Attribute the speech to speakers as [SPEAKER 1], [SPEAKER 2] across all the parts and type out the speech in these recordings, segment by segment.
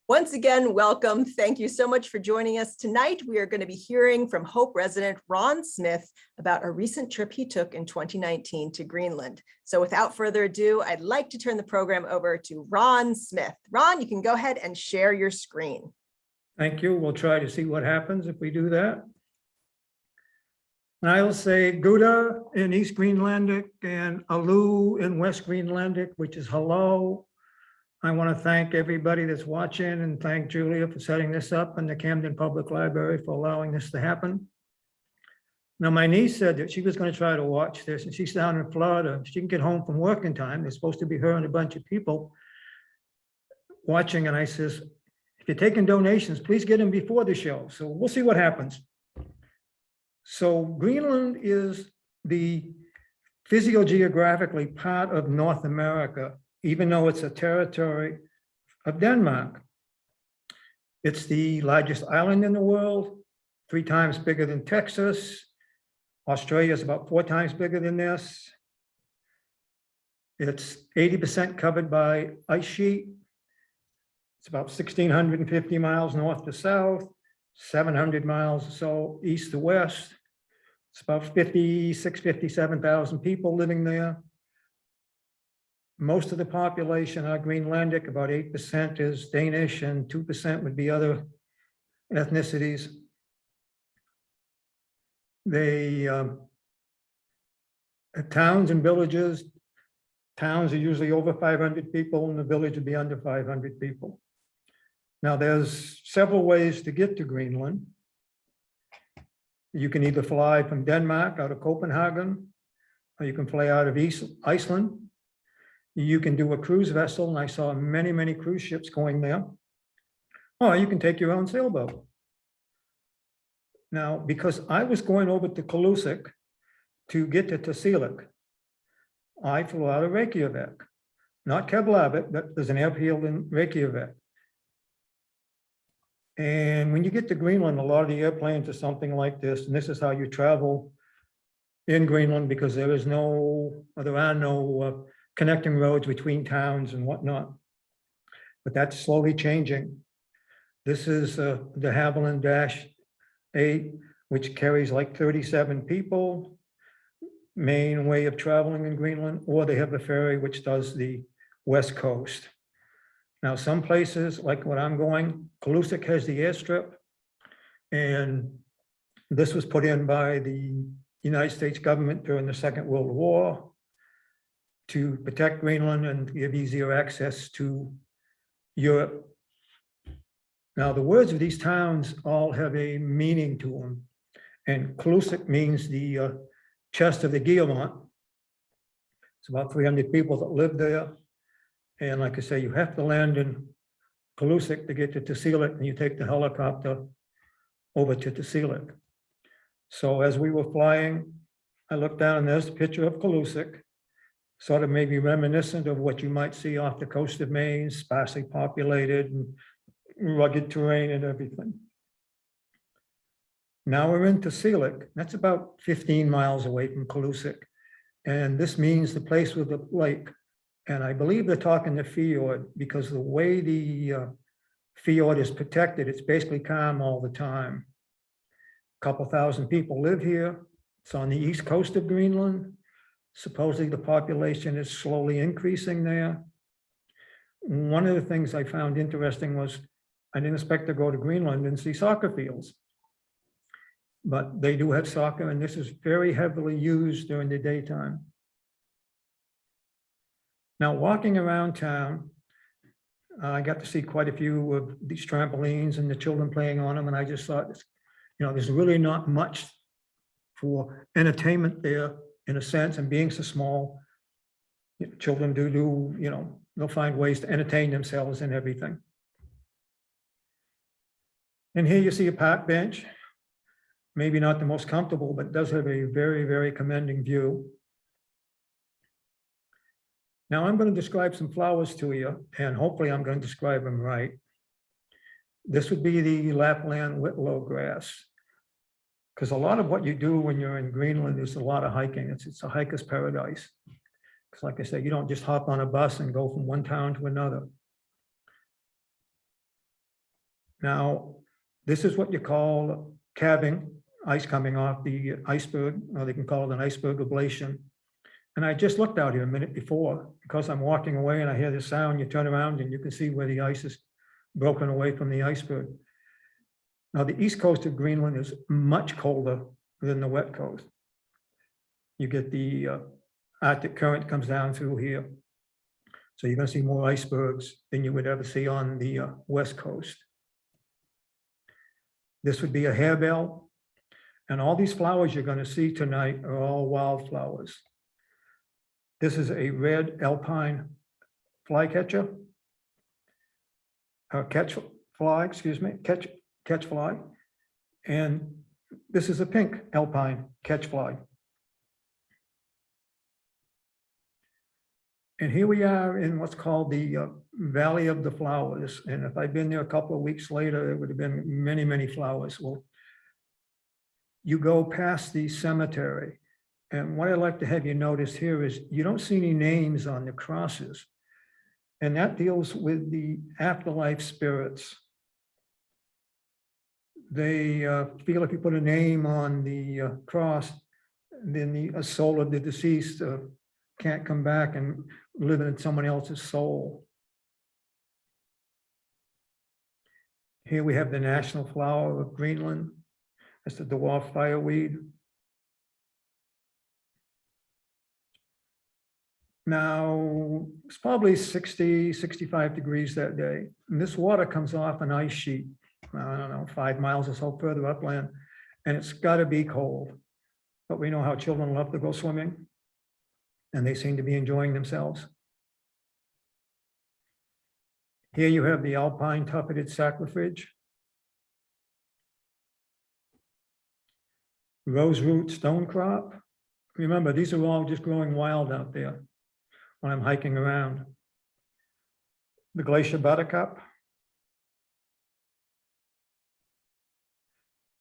[SPEAKER 1] Once again, welcome. Thank you so much for joining us tonight. We are going to be hearing from Hope resident Ron Smith about a recent trip he took in 2019 to Greenland. So without further ado, I'd like to turn the program over to Ron Smith. Ron, you can go ahead and share your screen.
[SPEAKER 2] Thank you. We'll try to see what happens if we do that. And I'll say Gouda in East Greenlandic and Alu in West Greenlandic, which is hello. I want to thank everybody that's watching and thank Julia for setting this up and the Camden Public Library for allowing this to happen. Now, my niece said that she was going to try to watch this, and she's down in Florida. She can get home from work in time. There's supposed to be her and a bunch of people watching. And I says, if you're taking donations, please get them before the show. So we'll see what happens. So Greenland is the physiogeographically part of North America, even though it's a territory of Denmark. It's the largest island in the world, 3 times bigger than Texas. Australia is about 4 times bigger than this. It's 80% covered by ice sheet. It's about 1,650 miles north to south, 700 miles or so east to west. It's about 57,000 people living there. Most of the population are Greenlandic, about 8% is Danish and 2% would be other ethnicities. They towns and villages, towns are usually over 500 people and the village would be under 500 people. Now there's several ways to get to Greenland. You can either fly from Denmark out of Copenhagen, or you can fly out of Iceland. You can do a cruise vessel, and I saw many, many cruise ships going there. Or you can take your own sailboat. Now, because I was going over to Palusik to get to Tasiusaq, I flew out of Reykjavik, not Keflavik, but there's an airfield in Reykjavik. And when you get to Greenland, a lot of the airplanes are something like this, and this is how you travel in Greenland because there are no connecting roads between towns and whatnot. But that's slowly changing. This is the de Havilland-8, which carries like 37 people, main way of traveling in Greenland, or they have a ferry which does the west coast. Now, some places, like what I'm going, Qassiarsuk has the airstrip, and this was put in by the United States government during the Second World War to protect Greenland and give easier access to Europe. Now, the words of these towns all have a meaning to them, and Qassiarsuk means the chest of the Guillemot. It's about 300 people that live there. And like I say, you have to land in Qassiarsuk to get to Tasiusaq, and you take the helicopter over to Tasiusaq. So as we were flying, I looked down and there's a picture of Qassiarsuk, sort of maybe reminiscent of what you might see off the coast of Maine, sparsely populated and rugged terrain and everything. Now we're in Tasiusaq. That's about 15 miles away from Qassiarsuk. And this means the place with the lake. And I believe they're talking the fjord because the way the fjord is protected, it's basically calm all the time. A couple thousand people live here. It's on the east coast of Greenland. Supposedly the population is slowly increasing there. One of the things I found interesting was I didn't expect to go to Greenland and see soccer fields. But they do have soccer, and this is very heavily used during the daytime. Now, walking around town, I got to see quite a few of these trampolines and the children playing on them, and I just thought, you know, there's really not much for entertainment there in a sense, and being so small, children do, you know, they'll find ways to entertain themselves and everything. And here you see a park bench, maybe not the most comfortable, but does have a very, very commanding view. Now I'm going to describe some flowers to you, and hopefully I'm going to describe them right. This would be the Lapland whitlow grass, because a lot of what you do when you're in Greenland is a lot of hiking. It's a hiker's paradise. Because like I said, you don't just hop on a bus and go from one town to another. Now, this is what you call calving, ice coming off the iceberg, or they can call it an iceberg ablation. And I just looked out here a minute before, because I'm walking away and I hear the sound, you turn around and you can see where the ice is broken away from the iceberg. Now, the east coast of Greenland is much colder than the wet coast. You get the Arctic current comes down through here. So you're going to see more icebergs than you would ever see on the west coast. This would be a harebell. And all these flowers you're going to see tonight are all wildflowers. This is a red alpine flycatcher, catch fly. And this is a pink alpine catch fly. And here we are in what's called the Valley of the Flowers. And if I'd been there a couple of weeks later, it would have been many, many flowers. Well, you go past the cemetery. And what I'd like to have you notice here is you don't see any names on the crosses. And that deals with the afterlife spirits. They feel if you put a name on the cross, then the soul of the deceased can't come back and live in someone else's soul. Here we have the national flower of Greenland. That's the dwarf fireweed. Now, it's probably 60, 65 degrees that day. And this water comes off an ice sheet, I don't know, 5 miles or so further upland, and it's got to be cold. But we know how children love to go swimming, and they seem to be enjoying themselves. Here you have the alpine tufted saxifrage. Roseroot stonecrop. Remember, these are all just growing wild out there when I'm hiking around. The glacier buttercup.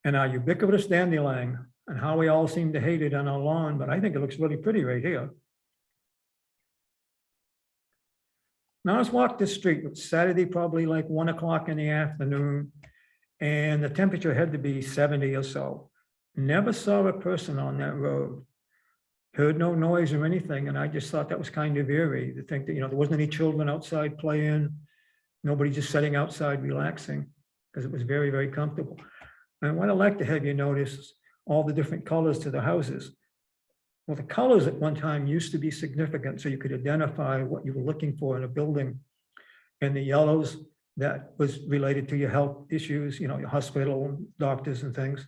[SPEAKER 2] And our ubiquitous dandelion, and how we all seem to hate it on our lawn, but I think it looks really pretty right here. Now let's walk this street. It's Saturday, probably like 1 o'clock in the afternoon, and the temperature had to be 70 or so. Never saw a person on that road. Heard no noise or anything, and I just thought that was kind of eerie to think that, you know, there wasn't any children outside playing, nobody just sitting outside relaxing, because it was very, very comfortable. And what I'd like to have you notice is all the different colors to the houses. Well, the colors at one time used to be significant, so you could identify what you were looking for in a building. And the yellows, that was related to your health issues, you know, your hospital, doctors and things.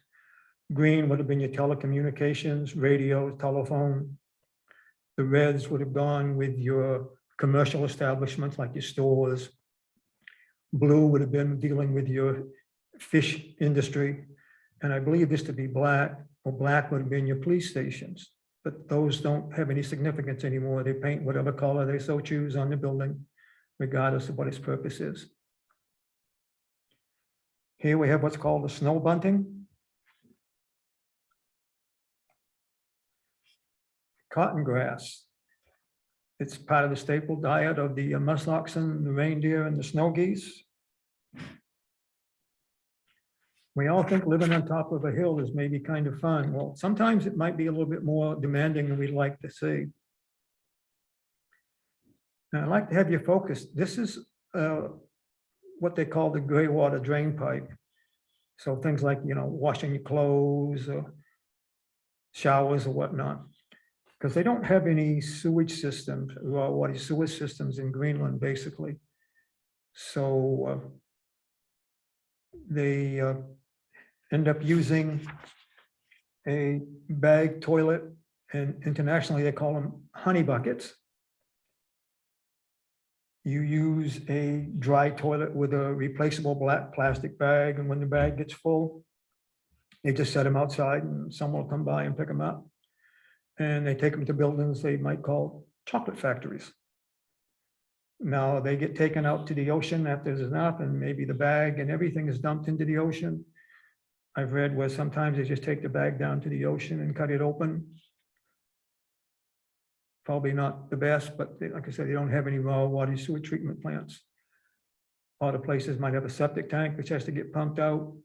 [SPEAKER 2] Green would have been your telecommunications, radio, telephone. The reds would have gone with your commercial establishments like your stores. Blue would have been dealing with your fish industry. And I believe this to be black, or black would have been your police stations. But those don't have any significance anymore. They paint whatever color they so choose on the building, regardless of what its purpose is. Here we have what's called the snow bunting. Cotton grass. It's part of the staple diet of the muskoxen, the reindeer, and the snow geese. We all think living on top of a hill is maybe kind of fun. Well, sometimes it might be a little bit more demanding than we'd like to see. Now, I'd like to have you focus. This is what they call the gray water drain pipe. So things like, you know, washing your clothes or showers or whatnot. Because they don't have any sewage systems, raw water sewage systems in Greenland, basically. So they end up using a bag toilet, and internationally they call them honey buckets. You use a dry toilet with a replaceable black plastic bag, and when the bag gets full, they just set them outside and someone will come by and pick them up. And they take them to buildings they might call chocolate factories. Now they get taken out to the ocean after there's enough, and maybe the bag and everything is dumped into the ocean. I've read where sometimes they just take the bag down to the ocean and cut it open. Probably not the best, but they, like I said, they don't have any raw water sewage treatment plants. Other places might have a septic tank which has to get pumped out.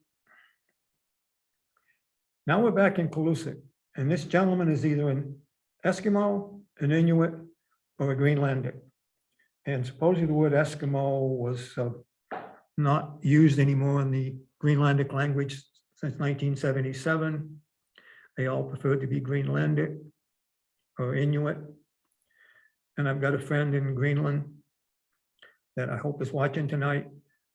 [SPEAKER 2] Now we're back in Qassiarsuk, and this gentleman is either an Eskimo, an Inuit, or a Greenlandic. And supposedly the word Eskimo was not used anymore in the Greenlandic language since 1977. They all prefer to be Greenlandic or Inuit. And I've got a friend in Greenland that I hope is watching tonight,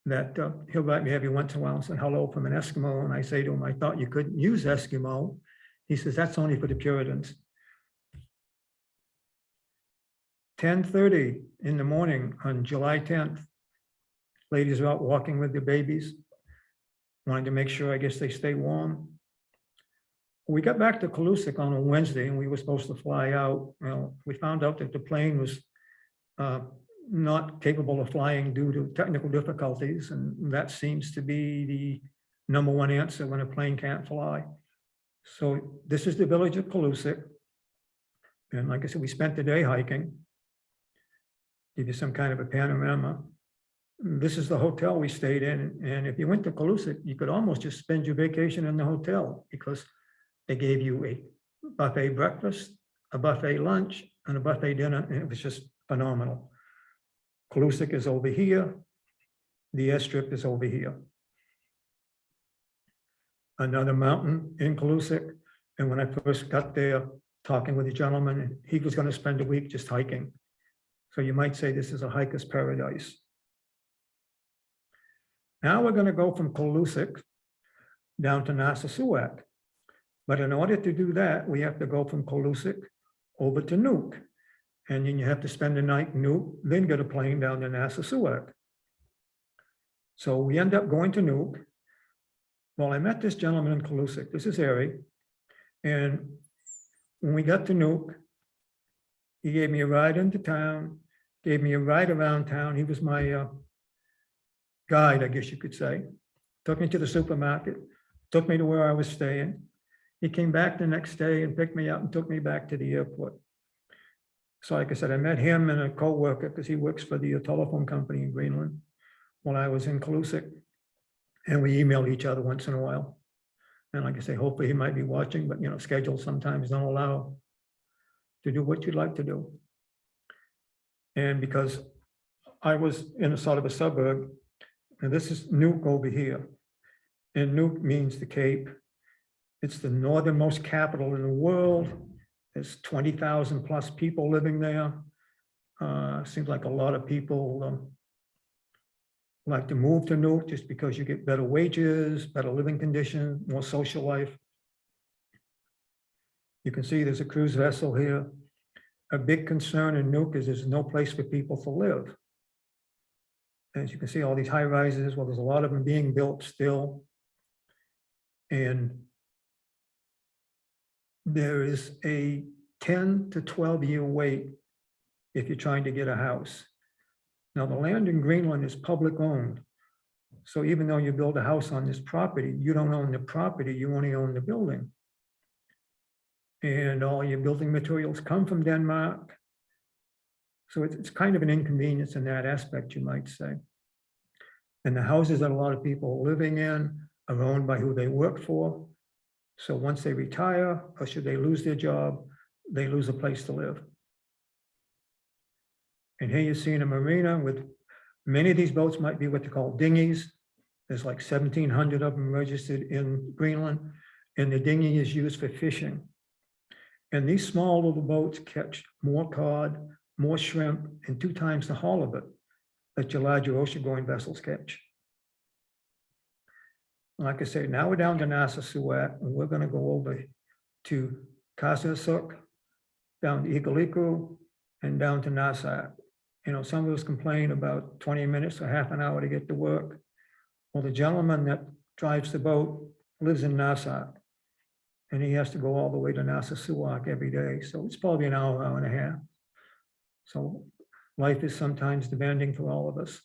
[SPEAKER 2] that he'll write me every once in a while and say hello from an Eskimo. And I say to him, I thought you couldn't use Eskimo. He says, that's only for the Puritans. 10:30 in the morning on July 10th. Ladies are out walking with their babies, wanting to make sure, I guess, they stay warm. We got back to Qassiarsuk on a Wednesday and we were supposed to fly out. Well, we found out that the plane was not capable of flying due to technical difficulties. And that seems to be the #1 answer when a plane can't fly. So this is the village of Palusik. And like I said, we spent the day hiking. Give you some kind of a panorama. This is the hotel we stayed in. And if you went to Qassiarsuk, you could almost just spend your vacation in the hotel because they gave you a buffet breakfast, a buffet lunch, and a buffet dinner. And it was just phenomenal. Qassiarsuk is over here. The airstrip is over here. Another mountain in Qassiarsuk. And when I first got there, talking with the gentleman, he was going to spend a week just hiking. So you might say this is a hiker's paradise. Now we're going to go from Qassiarsuk down to Narsarsuaq. But in order to do that, we have to go from Qassiarsuk over to Nuuk. And then you have to spend the night in Nuuk, then get a plane down to Narsarsuaq. So we end up going to Nuuk. Well, I met this gentleman in Qassiarsuk. This is Erik. And when we got to Nuuk, he gave me a ride into town, gave me a ride around town. He was my guide, I guess you could say. Took me to the supermarket, took me to where I was staying. He came back the next day and picked me up and took me back to the airport. So like I said, I met him and a co-worker because he works for the telephone company in Greenland when I was in Qassiarsuk. And we emailed each other once in a while. And like I say, hopefully he might be watching, but schedules sometimes don't allow to do what you'd like to do. And because I was in a sort of a suburb, and this is Nuuk over here. And Nuuk means the Cape. It's the northernmost capital in the world. There's 20,000 plus people living there. Seems like a lot of people like to move to Nuuk just because you get better wages, better living conditions, more social life. You can see there's a cruise vessel here. A big concern in Nuuk is there's no place for people to live. As you can see, all these high rises, well, there's a lot of them being built still. And there is a 10 to 12 year wait if you're trying to get a house. Now, the land in Greenland is public owned. So even though you build a house on this property, you don't own the property, you only own the building. And all your building materials come from Denmark. So it's kind of an inconvenience in that aspect, you might say. And the houses that a lot of people are living in are owned by who they work for. So once they retire, or should they lose their job, they lose a place to live. And here you're seeing a marina with many of these boats might be what they call dinghies. There's like 1,700 of them registered in Greenland, and the dinghy is used for fishing. And these small little boats catch more cod, more shrimp, and 2 times the halibut that your larger ocean-going vessels catch. Like I say, now we're down to Narsarsuaq, and we're going to go over to Qassiarsuk, down to Igaliku, and down to Narsaq. Some of us complain about 20 minutes or half an hour to get to work. Well, the gentleman that drives the boat lives in Narsaq, and he has to go all the way to Narsarsuaq every day. So it's probably an hour, hour and a half. So life is sometimes demanding for all of us.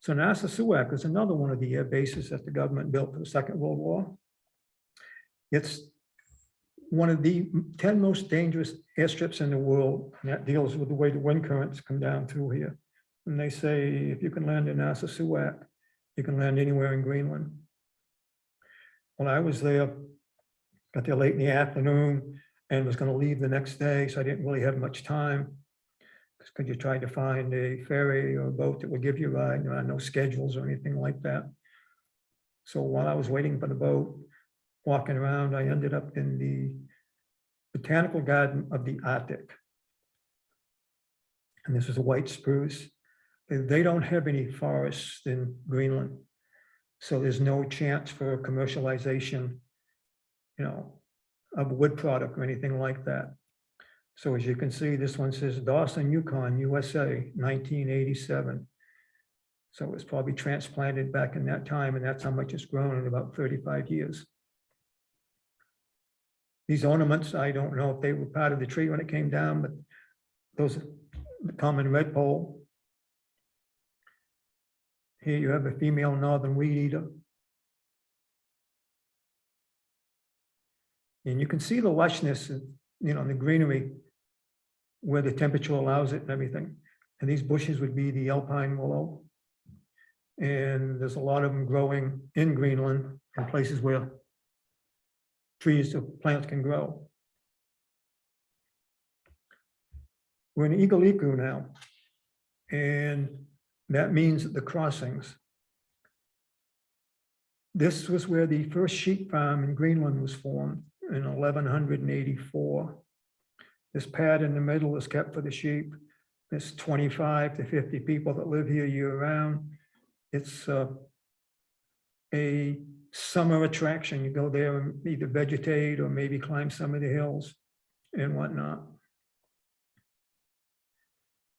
[SPEAKER 2] So Narsarsuaq is another one of the air bases that the government built for the Second World War. It's one of the 10 most dangerous airstrips in the world, and that deals with the way the wind currents come down through here. And they say, if you can land in Narsarsuaq, you can land anywhere in Greenland. Well, I was there, got there late in the afternoon and was going to leave the next day, so I didn't really have much time. Because you tried to find a ferry or a boat that would give you a ride. There are no schedules or anything like that. So while I was waiting for the boat, walking around, I ended up in the botanical garden of the Arctic. And this is a white spruce. They don't have any forests in Greenland. So there's no chance for commercialization, of wood product or anything like that. So as you can see, this one says Dawson, Yukon, USA, 1987. So it was probably transplanted back in that time, and that's how much it's grown in about 35 years. These ornaments, I don't know if they were part of the tree when it came down, but those are the common redpoll. Here you have a female northern weed eater. And you can see the lushness, the greenery where the temperature allows it and everything. And these bushes would be the alpine willow. And there's a lot of them growing in Greenland in places where trees or plants can grow. We're in Igaliku now. And that means the crossings. This was where the first sheep farm in Greenland was formed in 1184. This pad in the middle is kept for the sheep. There's 25 to 50 people that live here year round. It's a summer attraction. You go there and either vegetate or maybe climb some of the hills and whatnot.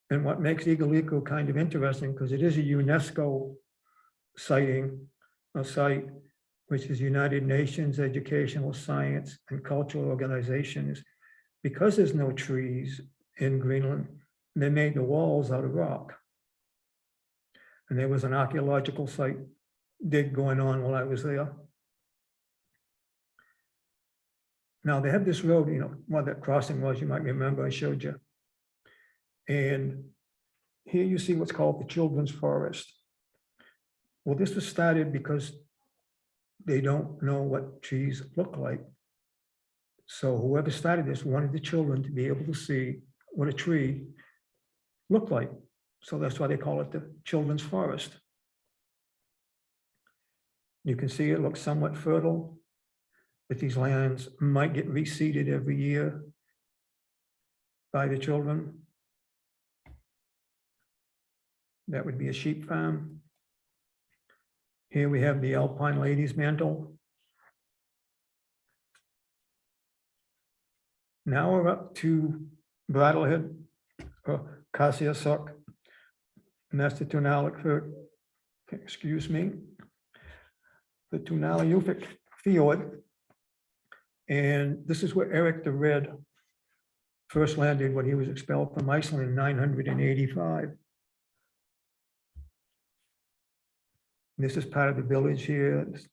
[SPEAKER 2] And what makes Igaliku kind of interesting, because it is a UNESCO site, which is United Nations Educational, Science, and Cultural Organization, is because there's no trees in Greenland, they made the walls out of rock. And there was an archaeological site dig going on while I was there. Now they have this road, what that crossing was, you might remember I showed you. And here you see what's called the Children's Forest. Well, this was started because they don't know what trees look like. So whoever started this wanted the children to be able to see what a tree looked like. So that's why they call it the Children's Forest. You can see it looks somewhat fertile, but these lands might get reseeded every year by the children. That would be a sheep farm. Here we have the Alpine Ladies Mantle. Now we're up to Brattahlid, or Qassiarsuk, and that's the Dunalife Fjord, excuse me, the Dunalife Fjord. And this is where Erik the Red first landed when he was expelled from Iceland in 985. This is part of the village here. There's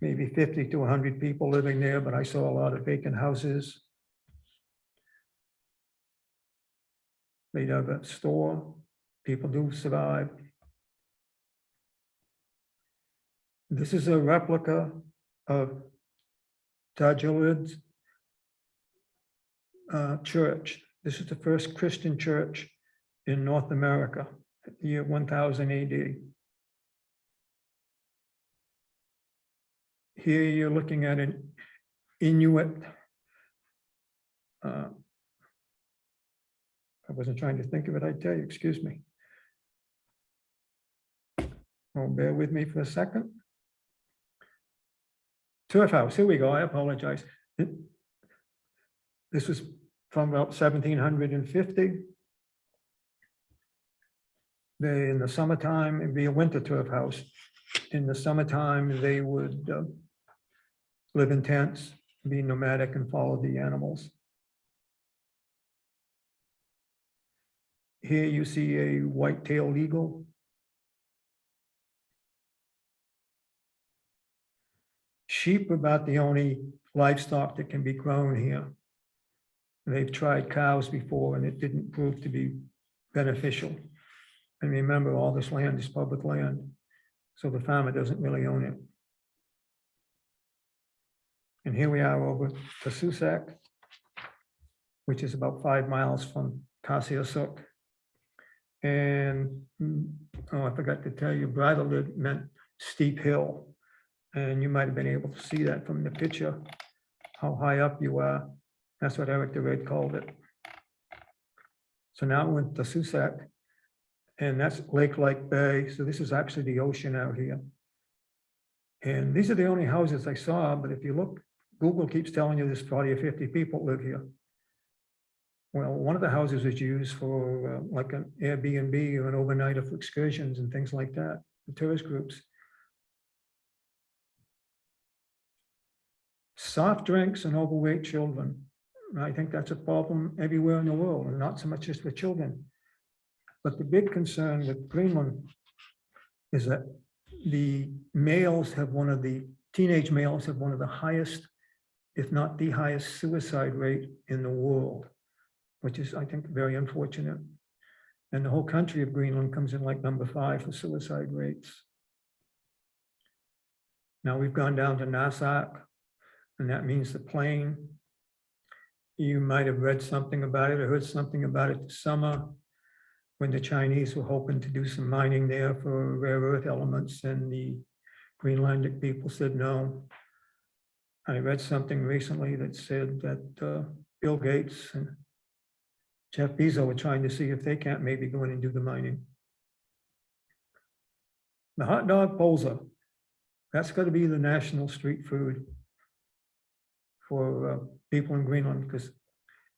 [SPEAKER 2] maybe 50 to 100 people living there, but I saw a lot of vacant houses. They have a store. People do survive. This is a replica of Tjodhilde's church. This is the first Christian church in North America, the year 1000 AD. Here you're looking at an Inuit. I wasn't trying to think of it, I tell you, excuse me. Oh, bear with me for a second. Turf house, here we go, I apologize. This was from about 1750. In the summertime, it'd be a winter turf house. In the summertime, they would live in tents, be nomadic, and follow the animals. Here you see a white-tailed eagle. Sheep are about the only livestock that can be grown here. They've tried cows before and it didn't prove to be beneficial. And remember, all this land is public land, so the farmer doesn't really own it. And here we are over Tasiusaq, which is about 5 miles from Qassiarsuk. And, oh, I forgot to tell you, Brattahlid meant steep hill. And you might have been able to see that from the picture, how high up you are. That's what Erik the Red called it. So now we're in Tasiusaq, and that's Lake Bay. So this is actually the ocean out here. And these are the only houses I saw, but if you look, Google keeps telling you there's 40 or 50 people live here. Well, one of the houses is used for like an Airbnb or an overnighter for excursions and things like that, the tourist groups. Soft drinks and overweight children. I think that's a problem everywhere in the world, and not so much just with children. But the big concern with Greenland is that the males have teenage males have one of the highest, if not the highest, suicide rate in the world, which is, I think, very unfortunate. And the whole country of Greenland comes in like number 5 for suicide rates. Now we've gone down to Narsaq, and that means the plain. You might have read something about it or heard something about it this summer when the Chinese were hoping to do some mining there for rare earth elements, and the Greenlandic people said no. I read something recently that said that Bill Gates and Jeff Bezos were trying to see if they can't maybe go in and do the mining. The hot dog poser, that's got to be the national street food for people in Greenland, because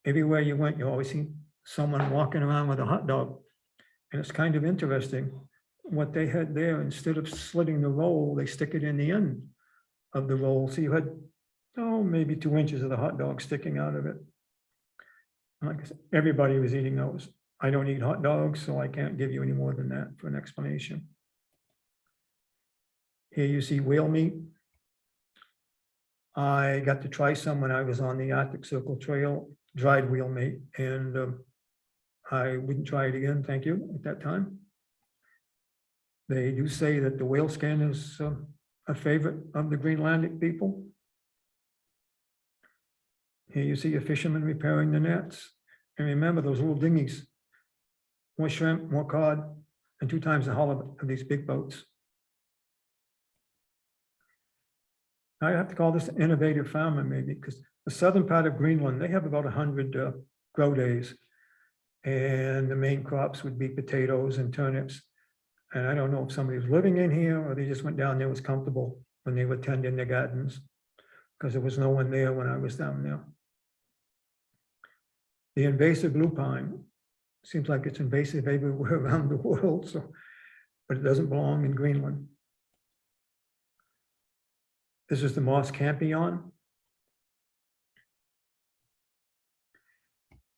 [SPEAKER 2] everywhere you went, you always see someone walking around with a hot dog. And it's kind of interesting what they had there. Instead of slitting the roll, they stick it in the end of the roll. So you had, maybe 2 inches of the hot dog sticking out of it. Like I said, everybody was eating those. I don't eat hot dogs, so I can't give you any more than that for an explanation. Here you see whale meat. I got to try some when I was on the Arctic Circle Trail, dried whale meat, and I wouldn't try it again, thank you, at that time. They do say that the whale skin is a favorite of the Greenlandic people. Here you see a fisherman repairing the nets. And remember those little dinghies, more shrimp, more cod, and 2 times the hull of these big boats. I have to call this an innovative farmer maybe, because the southern part of Greenland, they have about 100 grow days. And the main crops would be potatoes and turnips. And I don't know if somebody was living in here or they just went down there, was comfortable when they were tending their gardens, because there was no one there when I was down there. The invasive blue pine seems like it's invasive everywhere around the world, but it doesn't belong in Greenland. This is the moss campion.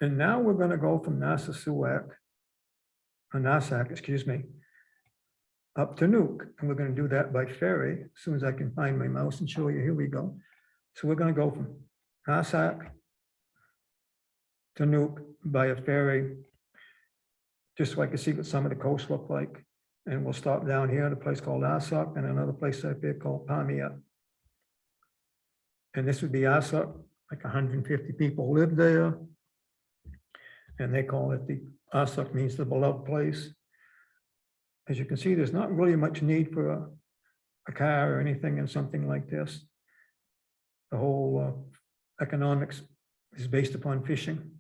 [SPEAKER 2] And now we're going to go from Narsaq, excuse me, up to Nuuk. And we're going to do that by ferry as soon as I can find my mouse and show you. Here we go. So we're going to go from Narsaq to Nuuk by a ferry, just so I can see what some of the coast look like. And we'll stop down here at a place called Narsaq and another place up here called Paamiut. And this would be Narsaq, like 150 people live there. And they call it the Narsaq, means the beloved place. As you can see, there's not really much need for a car or anything in something like this. The whole economics is based upon fishing.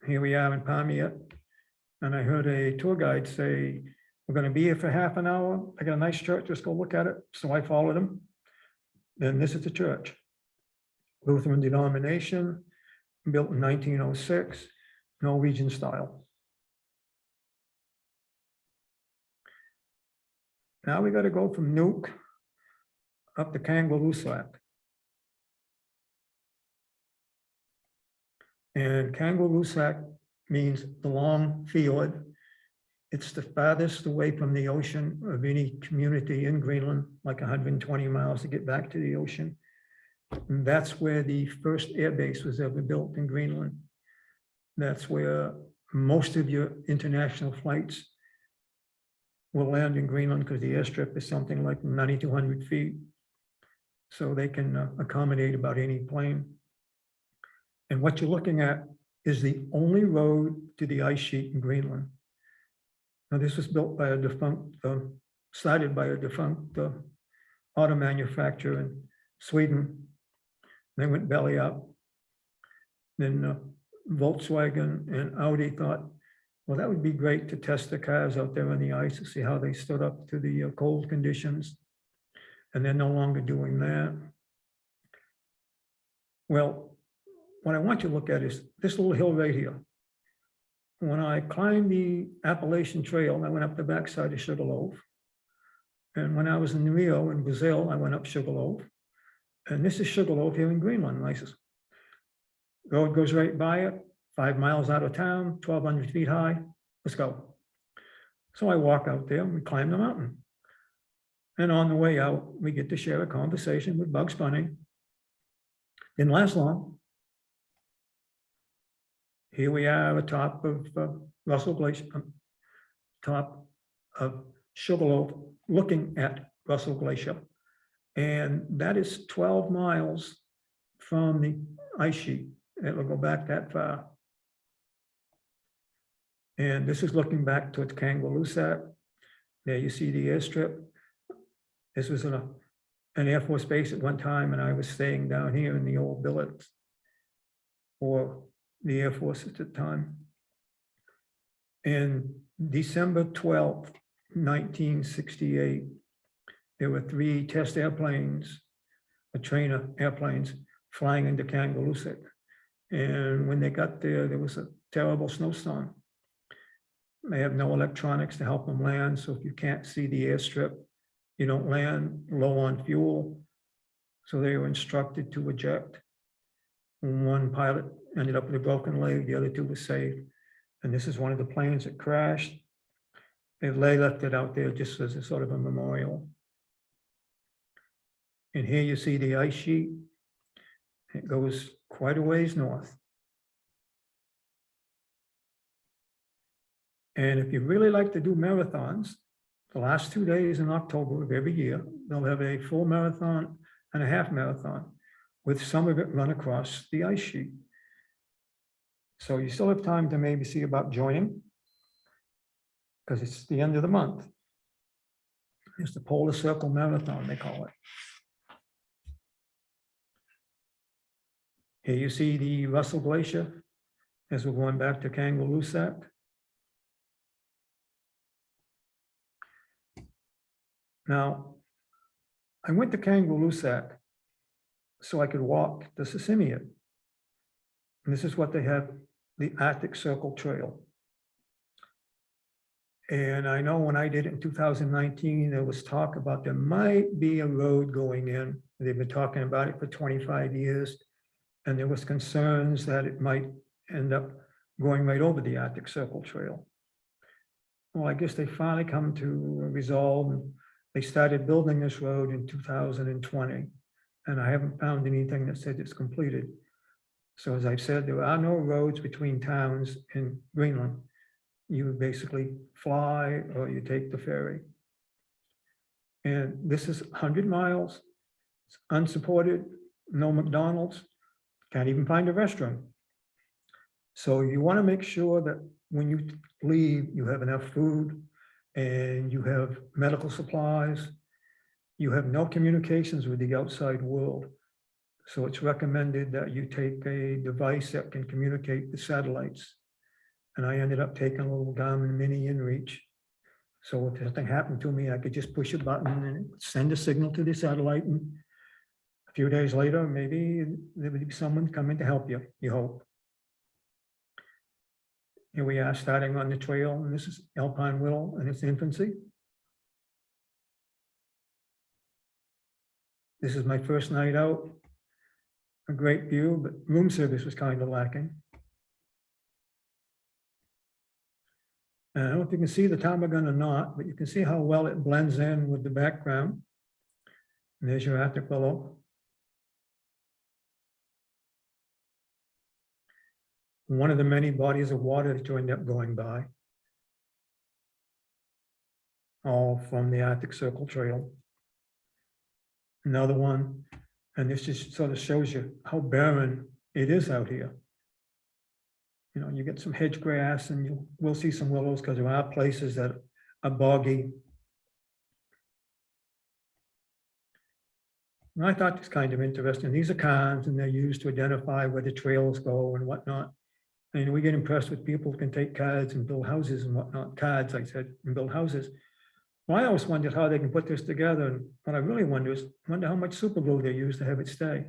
[SPEAKER 2] Here we are in Paamiut, and I heard a tour guide say, we're going to be here for half an hour. I got a nice church, just go look at it. So I followed him. Then this is the church. Lutheran denomination, built in 1906, Norwegian style. Now we got to go from Nuuk up to Kangerlussuaq. And Kangerlussuaq means the long fjord. It's the farthest away from the ocean of any community in Greenland, like 120 miles to get back to the ocean. And that's where the first airbase was ever built in Greenland. That's where most of your international flights will land in Greenland because the airstrip is something like 9,200 feet. So they can accommodate about any plane. And what you're looking at is the only road to the ice sheet in Greenland. Now, this was built by a defunct, started by a defunct auto manufacturer in Sweden. They went belly up. Then Volkswagen and Audi thought, well, that would be great to test the cars out there on the ice to see how they stood up to the cold conditions. And they're no longer doing that. Well, what I want you to look at is this little hill right here. When I climbed the Appalachian Trail, I went up the backside of Sugarloaf. And when I was in Rio in Brazil, I went up Sugarloaf. And this is Sugarloaf here in Greenland. I says, road goes right by it, 5 miles out of town, 1,200 feet high. Let's go. So I walk out there and we climb the mountain. And on the way out, we get to share a conversation with Bugs Bunny. Didn't last long. Here we are atop of Russell Glacier, top of Sugarloaf, looking at Russell Glacier. And that is 12 miles from the ice sheet. It will go back that far. And this is looking back towards Kangerlussaq. There you see the airstrip. This was an Air Force base at one time, and I was staying down here in the old billets for the Air Force at the time. And December 12th, 1968, there were 3 test airplanes, trainer airplanes, flying into Kangerlussaq. And when they got there, there was a terrible snowstorm. They have no electronics to help them land, so if you can't see the airstrip, you don't land, low on fuel. So they were instructed to eject. One pilot ended up with a broken leg, the other 2 were saved. And this is one of the planes that crashed. They left it out there just as a sort of a memorial. And here you see the ice sheet. It goes quite a ways north. And if you really like to do marathons, the last 2 days in October of every year, they'll have a full marathon and a half marathon with some of it run across the ice sheet. So you still have time to maybe see about joining, because it's the end of the month. It's the Polar Circle Marathon, they call it. Here you see the Russell Glacier as we're going back to Kangerlussaq. Now, I went to Kangerlussaq so I could walk the Sisimiut. And this is what they have, the Arctic Circle Trail. And I know when I did it in 2019, there was talk about there might be a road going in. They've been talking about it for 25 years. And there was concerns that it might end up going right over the Arctic Circle Trail. Well, I guess they finally come to a resolve. And they started building this road in 2020. And I haven't found anything that said it's completed. So as I've said, there are no roads between towns in Greenland. You basically fly or you take the ferry. And this is 100 miles, it's unsupported, no McDonald's, can't even find a restaurant. So you want to make sure that when you leave, you have enough food and you have medical supplies. You have no communications with the outside world. So it's recommended that you take a device that can communicate with satellites. And I ended up taking a little Garmin Mini InReach. So if something happened to me, I could just push a button and it would send a signal to the satellite. And a few days later, maybe there would be someone coming to help you, you hope. Here we are starting on the trail, and this is Alpine Willow in its infancy. This is my first night out. A great view, but room service was kind of lacking. And I don't know if you can see the ptarmigan or not, but you can see how well it blends in with the background. And there's your Arctic willow. one of the many bodies of water that you end up going by, all from the Arctic Circle Trail. Another one, and this just sort of shows you how barren it is out here. You know, you get some hedge grass and you will see some willows because there are places that are boggy. And I thought this kind of interesting. These are cards and they're used to identify where the trails go and whatnot. And we get impressed with people who can take cards and build houses and whatnot. Cards, I said, and build houses. Well, I always wondered how they can put this together. And what I really wonder is, how much super glue they use to have it stay.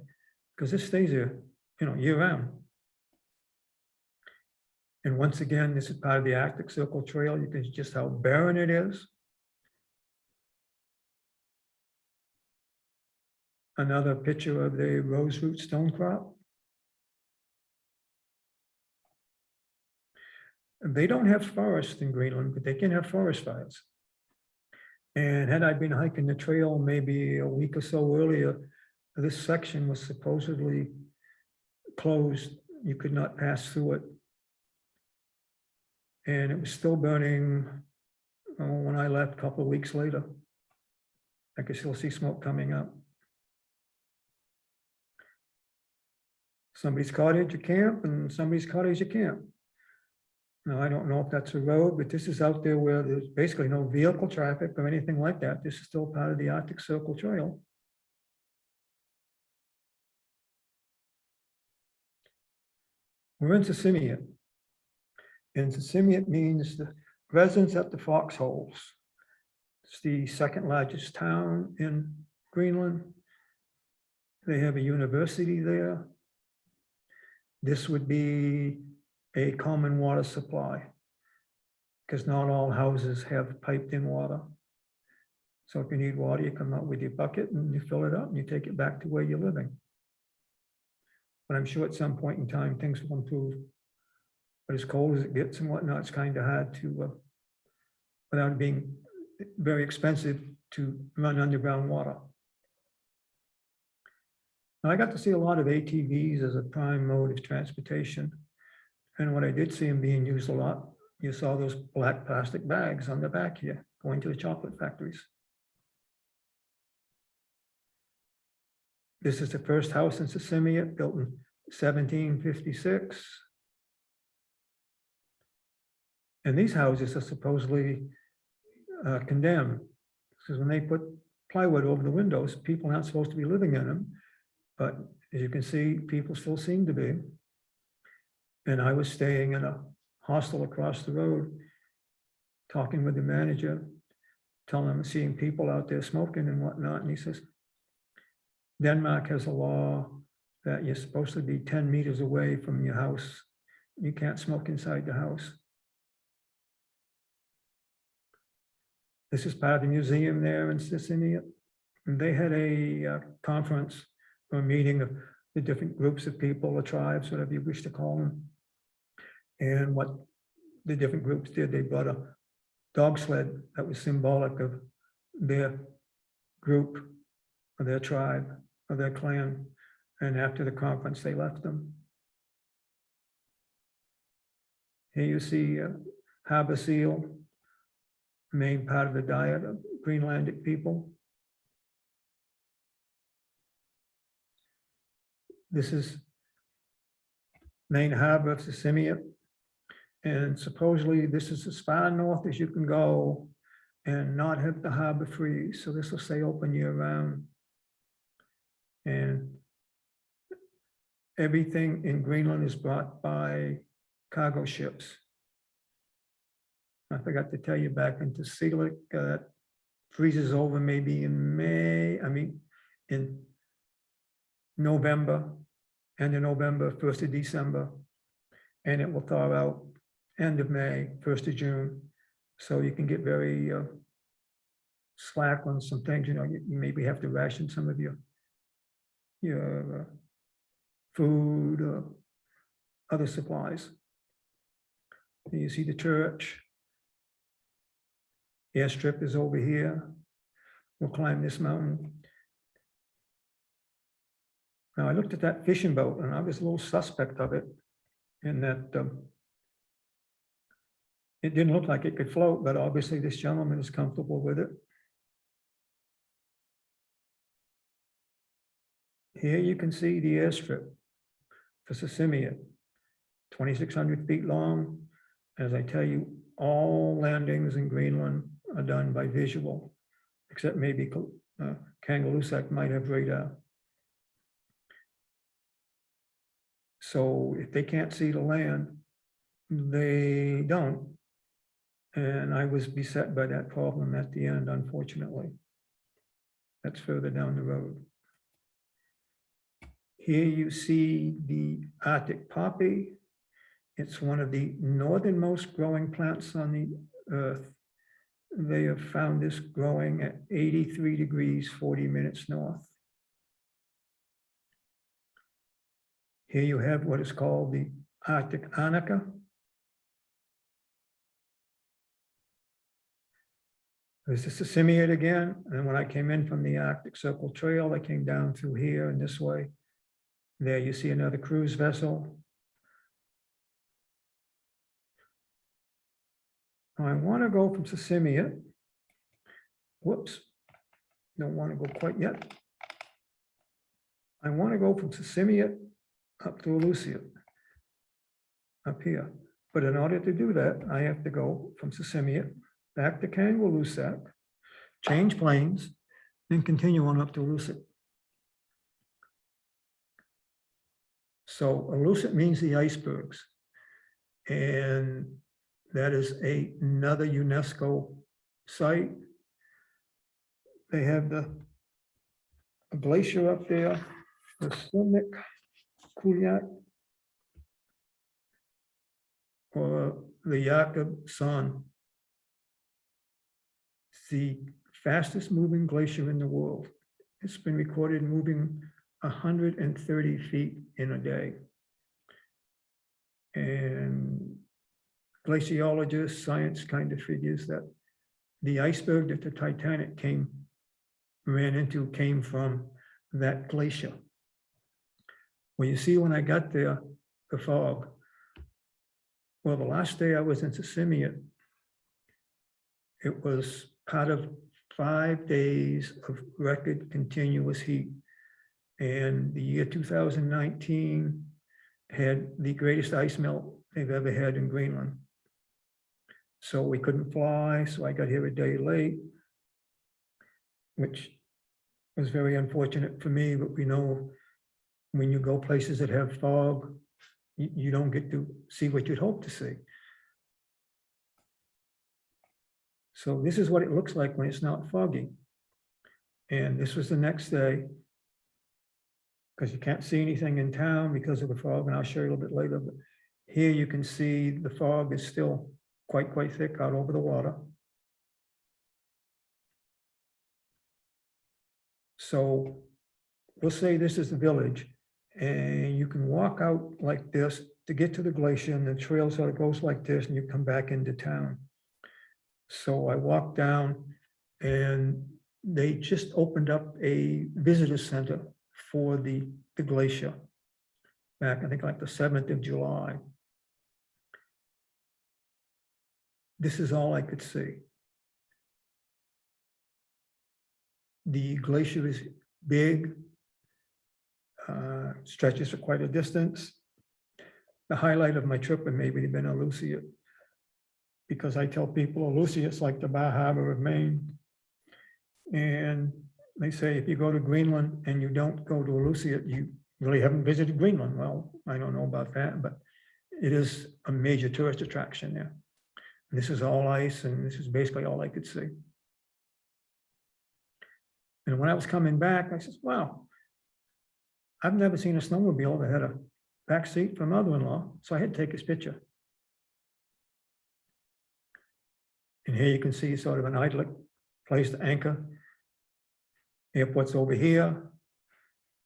[SPEAKER 2] Because this stays here, you know, year round. And once again, this is part of the Arctic Circle Trail. You can see just how barren it is. Another picture of the roseroot stone crop. They don't have forests in Greenland, but they can have forest fires. And had I been hiking the trail maybe a week or so earlier, this section was supposedly closed. You could not pass through it. And it was still burning when I left a couple of weeks later. I could still see smoke coming up. Somebody's cottage, you camp, and somebody's cottage, you camp. Now, I don't know if that's a road, but this is out there where there's basically no vehicle traffic or anything like that. This is still part of the Arctic Circle Trail. We're in Sisimiut. And Sisimiut means the residents at the foxholes. It's the second largest town in Greenland. They have a university there. This would be a common water supply because not all houses have piped in water. So if you need water, you come out with your bucket and you fill it up and you take it back to where you're living. But I'm sure at some point in time, things will improve. But as cold as it gets and whatnot, it's kind of hard to, without it being very expensive, to run underground water. Now, I got to see a lot of ATVs as a prime mode of transportation. And what I did see them being used a lot, you saw those black plastic bags on the back here, going to the chocolate factories. This is the first house in Sisimiut, built in 1756. And these houses are supposedly condemned. Because when they put plywood over the windows, people aren't supposed to be living in them. But as you can see, people still seem to be. And I was staying in a hostel across the road, talking with the manager, telling him, seeing people out there smoking and whatnot. And he says, Denmark has a law that you're supposed to be 10 meters away from your house. You can't smoke inside the house. This is part of the museum there in Sisimiut. And they had a conference or a meeting of the different groups of people or tribes, whatever you wish to call them. And what the different groups did, they brought a dog sled that was symbolic of their group, or their tribe, or their clan. And after the conference, they left them. Here you see Harbour Seal, main part of the diet of Greenlandic people. This is main harbor of Sisimiut. And supposedly this is as far north as you can go and not have the harbor freeze. So this will stay open year round. And everything in Greenland is brought by cargo ships. I forgot to tell you, back in Tjodhilde, that freezes over maybe in in November, end of November, 1st of December, and it will thaw out end of May, 1st of June. So you can get very slack on some things. You know, you maybe have to ration some of your food or other supplies. And you see the church. Airstrip is over here. We'll climb this mountain. Now, I looked at that fishing boat and I was a little suspect of it. in that it didn't look like it could float, but obviously this gentleman is comfortable with it. Here you can see the airstrip for Sisimiut, 2,600 feet long. As I tell you, all landings in Greenland are done by visual, except maybe Kangerlussaq might have radar. So if they can't see the land, they don't. And I was beset by that problem at the end, unfortunately. That's further down the road. Here you see the Arctic poppy. It's one of the northernmost growing plants on the earth. They have found this growing at 83 degrees, 40 minutes north. Here you have what is called the Arctic arnica. There's the Sisimiut again. And when I came in from the Arctic Circle Trail, I came down through here and this way. There you see another cruise vessel. I want to go from Sisimiut. Whoops, don't want to go quite yet. I want to go from Sisimiut up to Ilulissat, up here. But in order to do that, I have to go from Sisimiut back to Kangerlussaq, change planes, then continue on up to Ilulissat. So Ilulissat means the icebergs. And that is another UNESCO site. They have the glacier up there, the Sisimiut, or the Jakob Sun. It's the fastest moving glacier in the world. It's been recorded moving 130 feet in a day. And glaciologists, science kind of figures that the iceberg that the Titanic ran into came from that glacier. Well, you see, when I got there, the fog. Well, the last day I was in Sisimiut, it was part of 5 days of record continuous heat. And the year 2019 had the greatest ice melt they've ever had in Greenland. So we couldn't fly, so I got here a day late, which was very unfortunate for me, but we know when you go places that have fog, you don't get to see what you'd hope to see. So this is what it looks like when it's not foggy. And this was the next day, because you can't see anything in town because of the fog, and I'll show you a little bit later. But here you can see the fog is still quite thick out over the water. So we'll say this is the village, and you can walk out like this to get to the glacier, and the trail sort of goes like this, and you come back into town. So I walked down, and they just opened up a visitor center for the glacier back, I think, like the 7th of July. This is all I could see. The glacier is big, stretches for quite a distance. The highlight of my trip would maybe have been Ilulissat, because I tell people Ilulissat's like the Bar Harbor of Maine. And they say if you go to Greenland and you don't go to Ilulissat, you really haven't visited Greenland. Well, I don't know about that, but it is a major tourist attraction there. And this is all ice, and this is basically all I could see. And when I was coming back, I said, wow, I've never seen a snowmobile that had a back seat for mother-in-law. So I had to take this picture. And here you can see sort of an idyllic place to anchor. Airport's over here,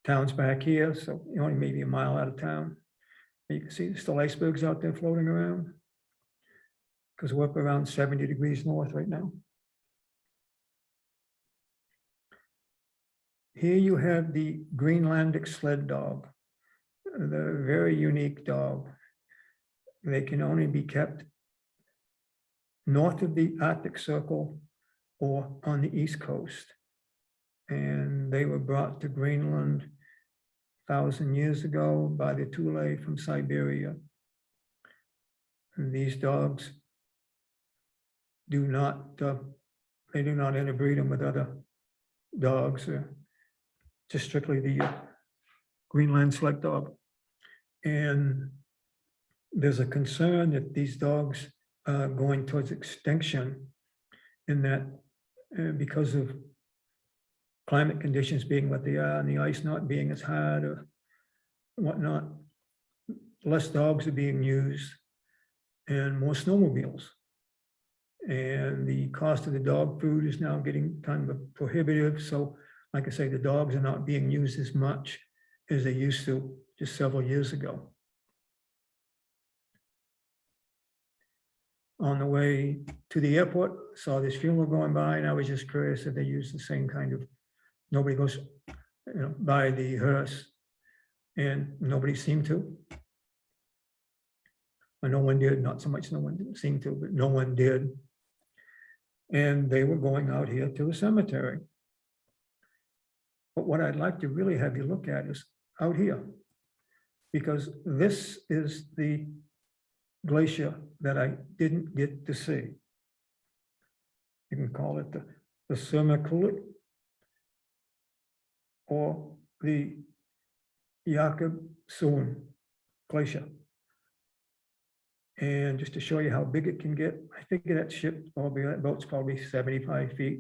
[SPEAKER 2] town's back here, so you're only maybe a mile out of town. And you can see there's still icebergs out there floating around, because we're up around 70 degrees north right now. Here you have the Greenlandic Sled Dog, the very unique dog. they can only be kept north of the Arctic Circle or on the East Coast. And they were brought to Greenland 1,000 years ago by the Thule from Siberia. And these dogs do not, they do not interbreed them with other dogs, just strictly the Greenland Sled Dog. And there's a concern that these dogs are going towards extinction, in that because of climate conditions being what they are and the ice not being as hard or whatnot, less dogs are being used and more snowmobiles. And the cost of the dog food is now getting kind of prohibitive. So like I say, the dogs are not being used as much as they used to just several years ago. On the way to the airport, saw this funeral going by, and I was just curious if they use the same kind of, nobody goes, by the hearse, and nobody seemed to. Or no one did, not so much no one didn't seem to, but no one did. And they were going out here to the cemetery. But what I'd like to really have you look at is out here, because this is the glacier that I didn't get to see. You can call it the Sisimiut or the Qassiarsuk Glacier. And just to show you how big it can get, I think that ship, that boat's probably 75 feet.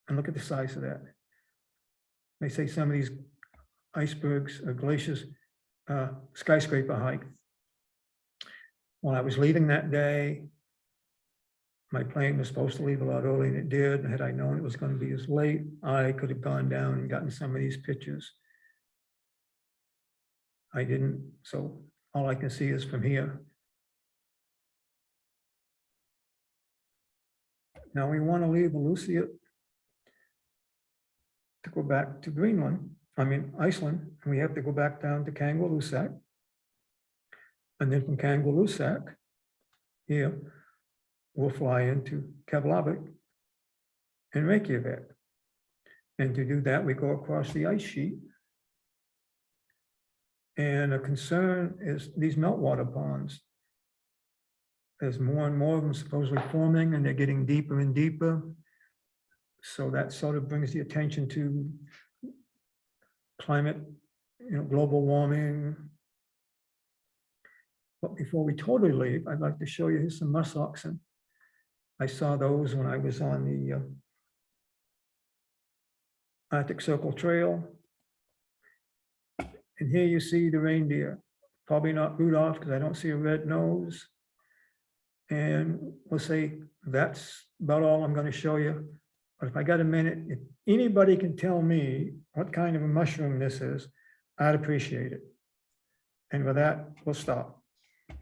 [SPEAKER 2] And look at the size of that. They say some of these icebergs or glaciers, skyscraper height. When I was leaving that day, my plane was supposed to leave a lot early, and it did. And had I known it was going to be as late, I could have gone down and gotten some of these pictures. I didn't, so all I can see is from here. Now we want to leave Ilulissat to go back to Greenland, Iceland, and we have to go back down to Kangerlussaq. And then from Kangerlussaq, here, we'll fly into Keflavik and Reykjavik. And to do that, we go across the ice sheet. And a concern is these meltwater ponds. There's more and more of them supposedly forming, and they're getting deeper and deeper. So that sort of brings the attention to climate, global warming. But before we totally leave, I'd like to show you some muskoxen. I saw those when I was on the Arctic Circle Trail. And here you see the reindeer, probably not Rudolph because I don't see a red nose. And we'll say that's about all I'm going to show you. But if I got a minute, if anybody can tell me what kind of a mushroom this is, I'd appreciate it. And with that, we'll stop.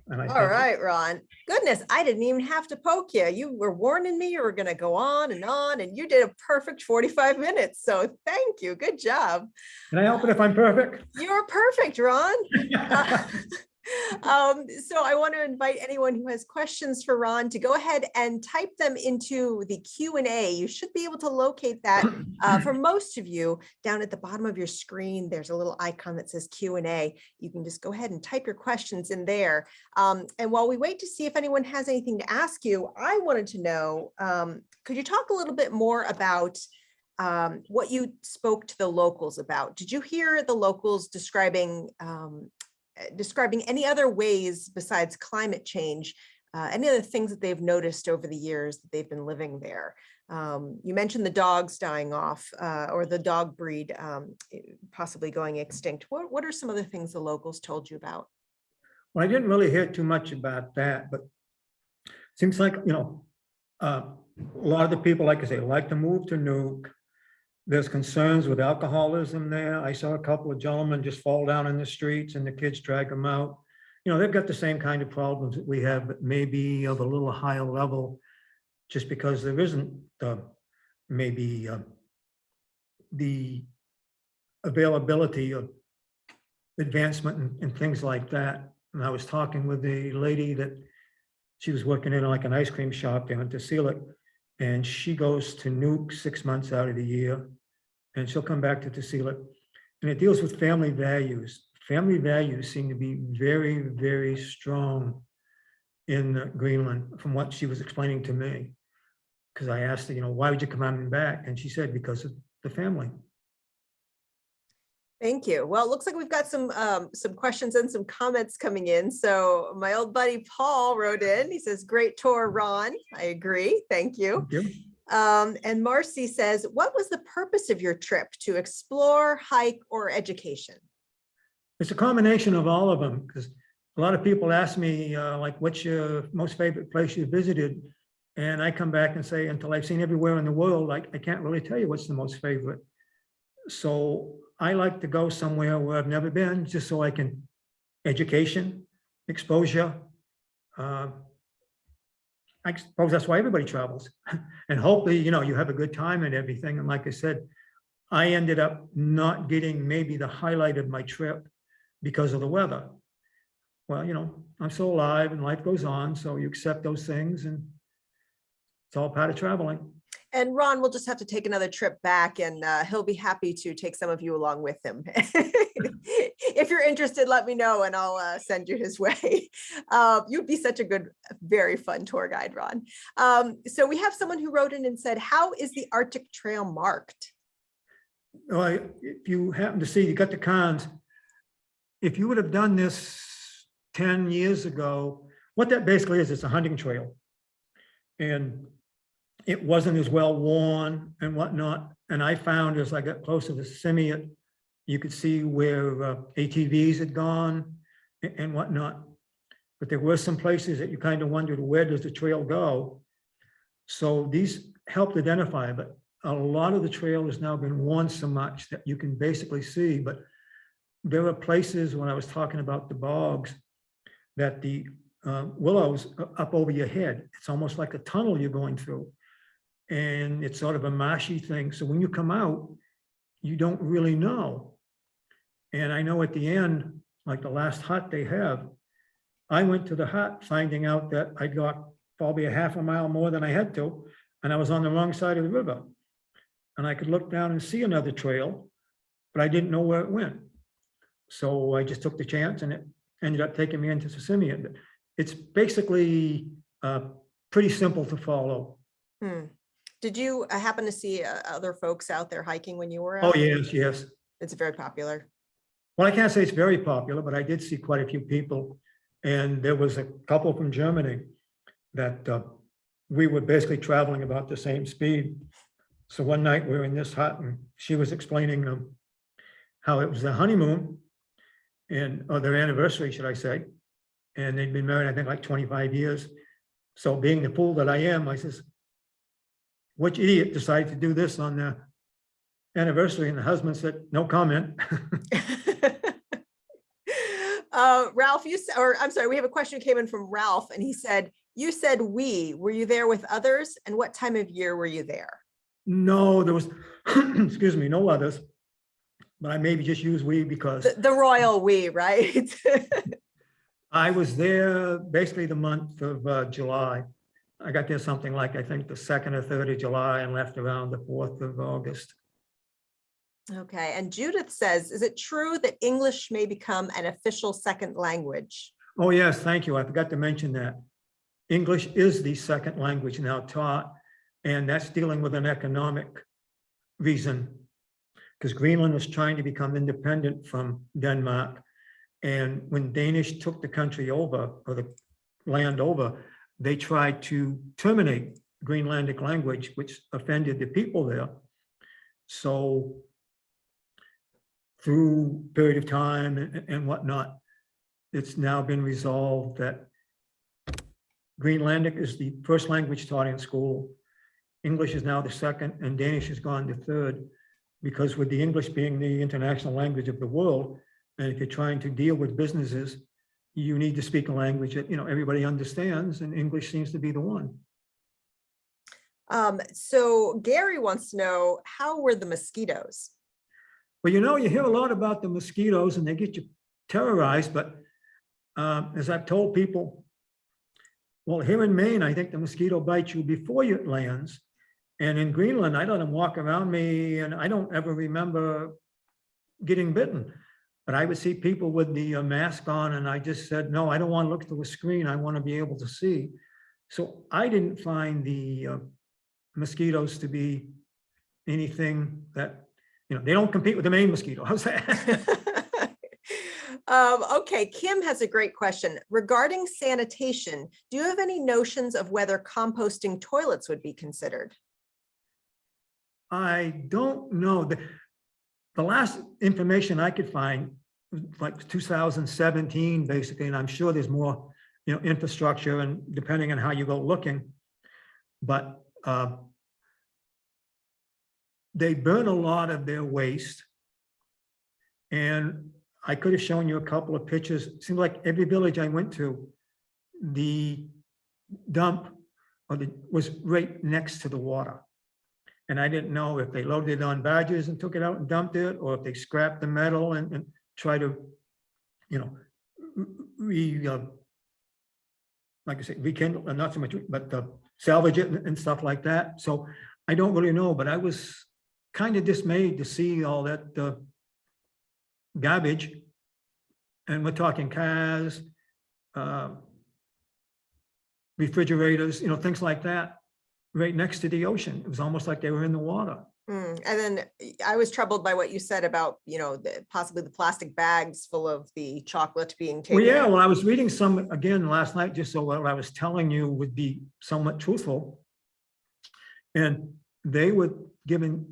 [SPEAKER 2] And
[SPEAKER 1] All right, Ron. Goodness, I didn't even have to poke you. You were warning me you were going to go on, and you did a perfect 45 minutes. So thank you. Good job.
[SPEAKER 2] Can I help it if I'm perfect?
[SPEAKER 1] You're perfect, Ron. So I want to invite anyone who has questions for Ron to go ahead and type them into the Q&A. You should be able to locate that for most of you down at the bottom of your screen. There's a little icon that says Q&A. You can just go ahead and type your questions in there. And while we wait to see if anyone has anything to ask you, I wanted to know, could you talk a little bit more about what you spoke to the locals about? Did you hear the locals describing any other ways besides climate change, any other things that they've noticed over the years that they've been living there? You mentioned the dogs dying off, or the dog breed possibly going extinct. What are some of the things the locals told you about?
[SPEAKER 2] Well, I didn't really hear too much about that, but it seems like, a lot of the people, like I say, like to move to Nuuk. There's concerns with alcoholism there. I saw a couple of gentlemen just fall down in the streets and the kids drag them out. They've got the same kind of problems that we have, but maybe of a little higher level, just because there isn't maybe the availability of advancement and things like that And I was talking with the lady that she was working in like an ice cream shop there in Tjodhilde, and she goes to Nuuk 6 months out of the year, and she'll come back to Tjodhilde. And it deals with family values. Family values seem to be very, very strong in Greenland, from what she was explaining to me. Because I asked her, why would you come on back? And she said, because of the family.
[SPEAKER 1] Thank you. Well, it looks like we've got some questions and some comments coming in. So my old buddy Paul wrote in. He says, "Great tour, Ron." I agree. Thank you.
[SPEAKER 2] Thank you.
[SPEAKER 1] And Marcy says, "What was the purpose of your trip? To explore, hike, or education?"
[SPEAKER 2] It's a combination of all of them, because a lot of people ask me, like, what's your most favorite place you visited? And I come back and say, until I've seen everywhere in the world, I can't really tell you what's the most favorite. So I like to go somewhere where I've never been, just so I can, education, exposure. I suppose that's why everybody travels. And hopefully, you have a good time and everything. And like I said, I ended up not getting maybe the highlight of my trip because of the weather. Well, I'm still alive and life goes on. So you accept those things, and it's all part of traveling.
[SPEAKER 1] And Ron will just have to take another trip back, and he'll be happy to take some of you along with him. If you're interested, let me know and I'll send you his way. You'd be such a good, very fun tour guide, Ron. So we have someone who wrote in and said, "How is the Arctic Trail marked?"
[SPEAKER 2] Well, if you happen to see, you got the cons. If you would have done this 10 years ago, what that basically is, it's a hunting trail. And it wasn't as well worn and whatnot. And I found as I got closer to Sisimiut, you could see where ATVs had gone and whatnot. But there were some places that you kind of wondered, where does the trail go? So these helped identify, but a lot of the trail has now been worn so much that you can basically see. But there are places, when I was talking about the bogs, that the willows are up over your head. It's almost like a tunnel you're going through. And it's sort of a marshy thing. So when you come out, you don't really know. And I know at the end, like the last hut they have, I went to the hut finding out that I got probably a half a mile more than I had to, and I was on the wrong side of the river. And I could look down and see another trail, but I didn't know where it went. So I just took the chance, and it ended up taking me into Sisimiut. It's basically pretty simple to follow.
[SPEAKER 1] Did you happen to see other folks out there hiking when you were out?
[SPEAKER 2] Oh, yes, yes.
[SPEAKER 1] It's very popular.
[SPEAKER 2] Well, I can't say it's very popular, but I did see quite a few people. And there was a couple from Germany that we were basically traveling about the same speed. So one night we were in this hut, and she was explaining how it was their honeymoon, or their anniversary, should I say. And they'd been married, I think, like 25 years. So being the fool that I am, I says, "Which idiot decided to do this on the anniversary?" And the husband said, "No comment."
[SPEAKER 1] Ralph, I'm sorry, we have a question came in from Ralph, and he said, "You said we, were you there with others? And what time of year were you there?"
[SPEAKER 2] No, there was, excuse me, no others. But I maybe just use we because
[SPEAKER 1] The royal we, right?
[SPEAKER 2] I was there basically the month of July. I got there something like, I think, the 2nd or 3rd of July, and left around the 4th of August.
[SPEAKER 1] Okay, and Judith says, "Is it true that English may become an official second language?"
[SPEAKER 2] Oh, yes, thank you. I forgot to mention that. English is the second language now taught, and that's dealing with an economic reason, because Greenland was trying to become independent from Denmark. And when Danish took the country over, or the land over, they tried to terminate Greenlandic language, which offended the people there. So through a period of time and whatnot, it's now been resolved that Greenlandic is the first language taught in school. English is now the second, and Danish has gone to third, because with the English being the international language of the world, and if you're trying to deal with businesses, you need to speak a language that everybody understands, and English seems to be the one.
[SPEAKER 1] So Gary wants to know, how were the mosquitoes?
[SPEAKER 2] Well, you hear a lot about the mosquitoes, and they get you terrorized, but as I've told people, well, here in Maine, I think the mosquito bites you before it lands. And in Greenland, I let them walk around me and I don't ever remember getting bitten. But I would see people with the mask on and I just said, no, I don't want to look through a screen. I want to be able to see. So I didn't find the mosquitoes to be anything that, they don't compete with the Maine mosquito. How's that?
[SPEAKER 1] Okay, Kim has a great question. Regarding sanitation, do you have any notions of whether composting toilets would be considered?
[SPEAKER 2] I don't know. The last information I could find was like 2017, basically, and I'm sure there's more, infrastructure and depending on how you go looking. But they burn a lot of their waste. And I could have shown you a couple of pictures. It seemed like every village I went to, the dump was right next to the water. And I didn't know if they loaded it on barges and took it out and dumped it, or if they scrapped the metal and try to, like I said, rekindle, not so much, but salvage it and stuff like that. So I don't really know, but I was kind of dismayed to see all that garbage. And we're talking cars, refrigerators, things like that, right next to the ocean. It was almost like they were in the water.
[SPEAKER 1] And then I was troubled by what you said about, possibly the plastic bags full of the chocolate being taken.
[SPEAKER 2] Well, yeah, well, I was reading some again last night, just so what I was telling you would be somewhat truthful. And they were giving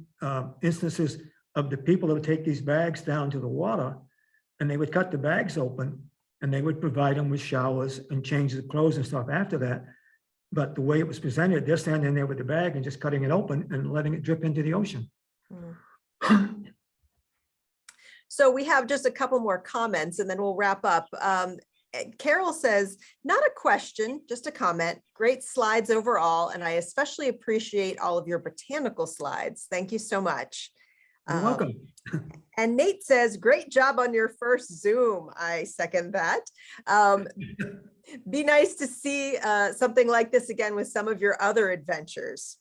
[SPEAKER 2] instances of the people that would take these bags down to the water, and they would cut the bags open and they would provide them with showers and change the clothes and stuff after that. But the way it was presented, they're standing there with the bag and just cutting it open and letting it drip into the ocean.
[SPEAKER 1] So we have just a couple more comments and then we'll wrap up. Carol says, not a question, just a comment. Great slides overall. And I especially appreciate all of your botanical slides. Thank you so much.
[SPEAKER 2] You're welcome.
[SPEAKER 1] And Nate says, great job on your first Zoom. I second that. Be nice to see something like this again with some of your other adventures.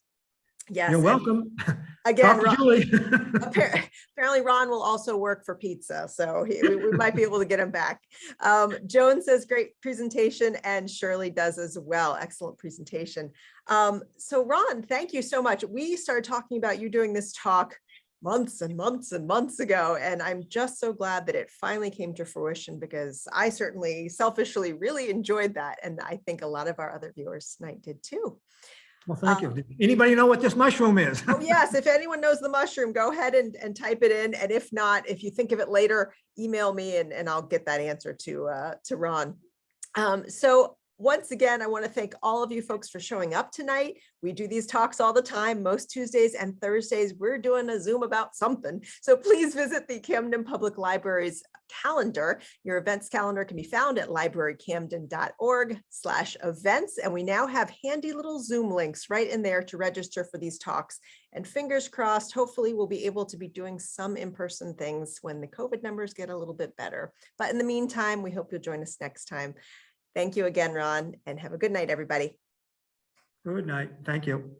[SPEAKER 1] Yes.
[SPEAKER 2] You're welcome.
[SPEAKER 1] Again,
[SPEAKER 2] Talk to Julie.
[SPEAKER 1] apparently Ron will also work for pizza, so we might be able to get him back. Joan says, great presentation, and Shirley does as well. Excellent presentation. So Ron, thank you so much. We started talking about you doing this talk months and months and months ago, and I'm just so glad that it finally came to fruition, because I certainly selfishly really enjoyed that, and I think a lot of our other viewers tonight did too.
[SPEAKER 2] Well, thank you. Did anybody know what this mushroom is?
[SPEAKER 1] Oh yes, if anyone knows the mushroom, go ahead and type it in, and if not, if you think of it later, email me and I'll get that answer to Ron. So once again, I want to thank all of you folks for showing up tonight. We do these talks all the time. Most Tuesdays and Thursdays, we're doing a Zoom about something. So please visit the Camden Public Library's calendar. Your events calendar can be found at librarycamden.org/events. And we now have handy little Zoom links right in there to register for these talks. And fingers crossed, hopefully we'll be able to be doing some in-person things when the COVID numbers get a little bit better. But in the meantime, we hope you'll join us next time. Thank you again, Ron, and have a good night, everybody.
[SPEAKER 2] Good night. Thank you.